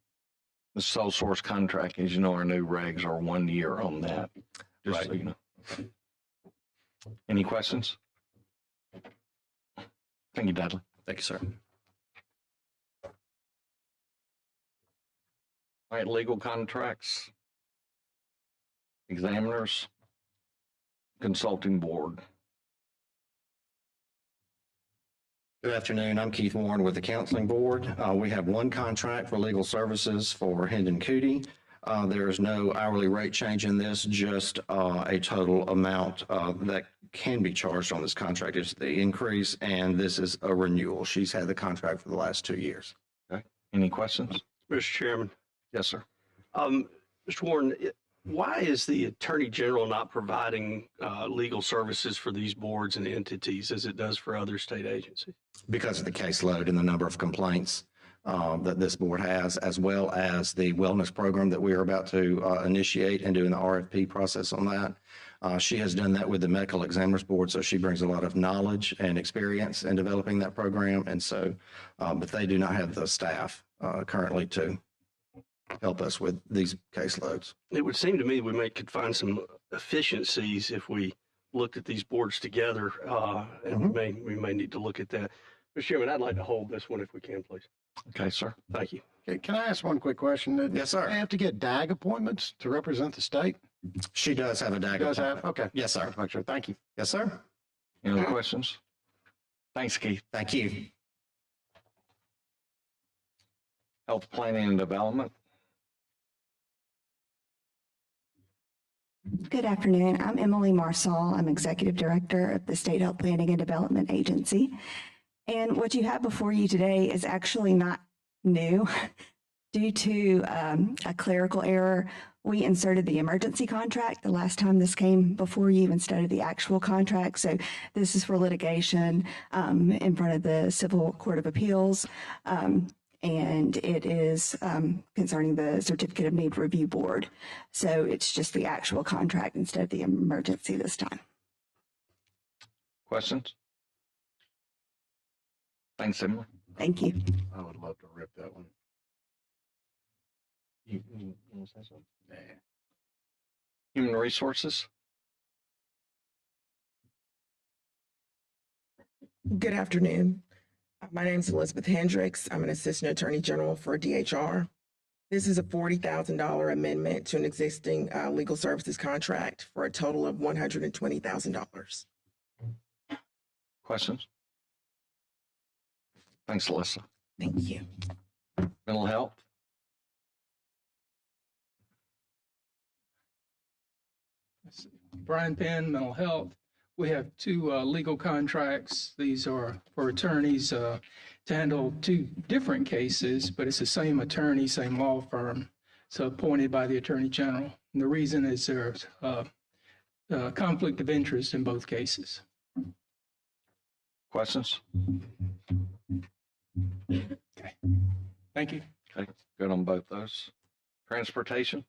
Speaker 1: The sole source contract, as you know, our new regs are 1 year on that. Just so you know. Any questions? Thank you, Dudley.
Speaker 4: Thank you, sir.
Speaker 1: All right, legal contracts, examiners, consulting board.
Speaker 22: Good afternoon. I'm Keith Warren with the Counseling Board. We have one contract for legal services for Hendon Cootie. There is no hourly rate change in this, just a total amount that can be charged on this contract is the increase, and this is a renewal. She's had the contract for the last 2 years.
Speaker 1: Okay. Any questions?
Speaker 23: Mr. Chairman.
Speaker 1: Yes, sir.
Speaker 23: Mr. Warren, why is the Attorney General not providing legal services for these boards and entities as it does for other state agencies?
Speaker 22: Because of the caseload and the number of complaints that this board has, as well as the wellness program that we are about to initiate and doing the RFP process on that. She has done that with the Medical Examiners Board, so she brings a lot of knowledge and experience in developing that program. And so, but they do not have the staff currently to help us with these caseloads.
Speaker 23: It would seem to me could find some efficiencies if we looked at these boards together, and we may need to look at that. Mr. Chairman, I'd like to hold this one if we can, please.
Speaker 1: Okay, sir.
Speaker 23: Thank you.
Speaker 2: Okay, can I ask one quick question?
Speaker 22: Yes, sir.
Speaker 2: Do I have to get DAG appointments to represent the state?
Speaker 22: She does have a DAG
Speaker 2: Does have?
Speaker 22: appointment.
Speaker 2: Okay.
Speaker 22: Yes, sir.
Speaker 2: Just make sure. Thank you.
Speaker 22: Yes, sir.
Speaker 1: Any other questions? Thanks, Keith.
Speaker 22: Thank you.
Speaker 1: Health planning and development.
Speaker 24: Good afternoon. I'm Emily Marsall. I'm Executive Director of the State Health Planning and Development Agency. And what you have before you today is actually not new. Due to a clerical error, we inserted the emergency contract the last time this came before you instead of the actual contract. So this is for litigation in front of the Civil Court of Appeals. And it is concerning the Certificate of Need Review Board. So it's just the actual contract instead of the emergency this time.
Speaker 1: Questions? Thanks, Emily.
Speaker 24: Thank you.
Speaker 2: I would love to rip that one.
Speaker 1: You want to say something? Yeah. Human resources.
Speaker 25: Good afternoon. My name is Elizabeth Hendricks. I'm an Assistant Attorney General for DHR. This is a $40,000 amendment to an existing legal services contract for a total of $120,000.
Speaker 1: Questions? Thanks, Alyssa.
Speaker 25: Thank you.
Speaker 1: Mental health.
Speaker 26: Brian Penn, Mental Health. We have two legal contracts. These are for attorneys to handle two different cases, but it's the same attorney, same law firm. So appointed by the Attorney General. And the reason is there's a conflict of interest in both cases.
Speaker 1: Questions?
Speaker 26: Okay. Thank you.
Speaker 1: Okay, good on both those. Transportation.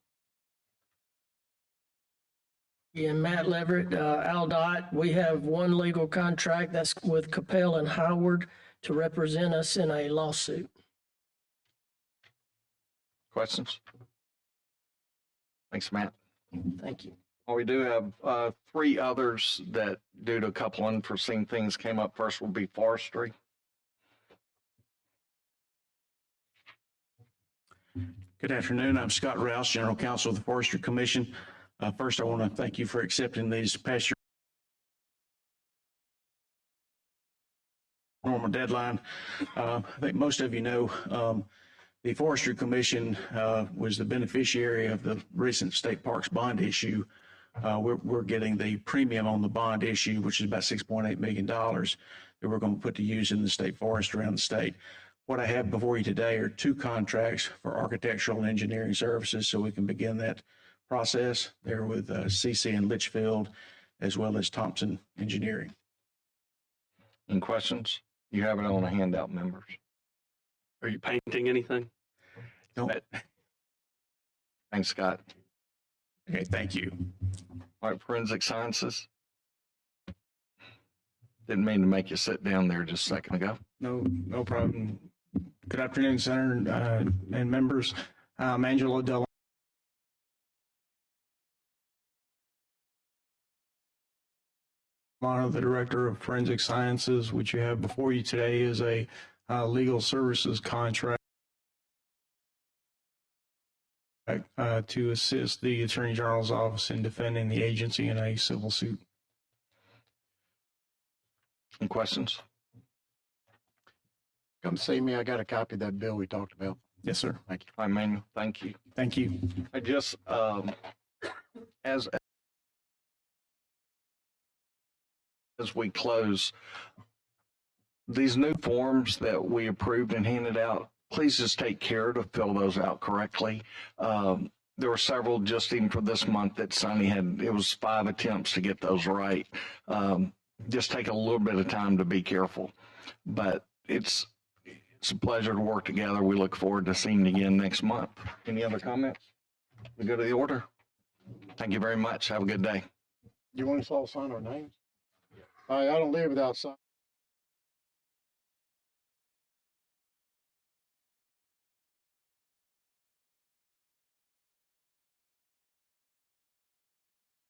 Speaker 20: Yeah, Matt Leverett, AlDOT, we have one legal contract that's with Capel and Howard to represent us in a lawsuit.
Speaker 1: Questions? Thanks, Matt.
Speaker 20: Thank you.
Speaker 1: Well, we do have three others that, due to a couple unforeseen things, came up. First will be forestry.
Speaker 27: Good afternoon. I'm Scott Rouse, General Counsel of the Forestry Commission. First, I want to thank you for accepting these past year formal deadline. I think most of you know, the Forestry Commission was the beneficiary of the recent state parks bond issue. We're getting the premium on the bond issue, which is about $6.8 million that we're going to put to use in the state forest around the state. What I have before you today are 2 contracts for architectural and engineering services, so we can begin that process. They're with CC and Litchfield, as well as Thompson Engineering.
Speaker 1: Any questions? You have it on a handout, members.
Speaker 23: Are you painting anything?
Speaker 27: No.
Speaker 1: Thanks, Scott.
Speaker 27: Okay, thank you.
Speaker 1: All right, Forensic Sciences. Didn't mean to make you sit down there just a second ago.
Speaker 27: No problem. Good afternoon, Senator and members. I'm Angelo Delano, the Director of Forensic Sciences. What you have before you today is a legal services contract to assist the Attorney General's office in defending the agency in a civil suit.
Speaker 1: Any questions?
Speaker 2: Come see me. I got a copy of that bill we talked about.
Speaker 27: Yes, sir.
Speaker 2: Thank you.
Speaker 1: All right, Manuel, thank you.
Speaker 27: Thank you.
Speaker 1: I just, as we close, these new forms that we approved and handed out, please just take care to fill those out correctly. There were several just even for this month that Sonny had, it was 5 attempts to get those right. Just take a little bit of time to be careful, but it's a pleasure to work together. We look forward to seeing you again next month. Any other comments? We go to the order. Thank you very much. Have a good day.
Speaker 2: You want us all to sign our names? I don't leave without signing.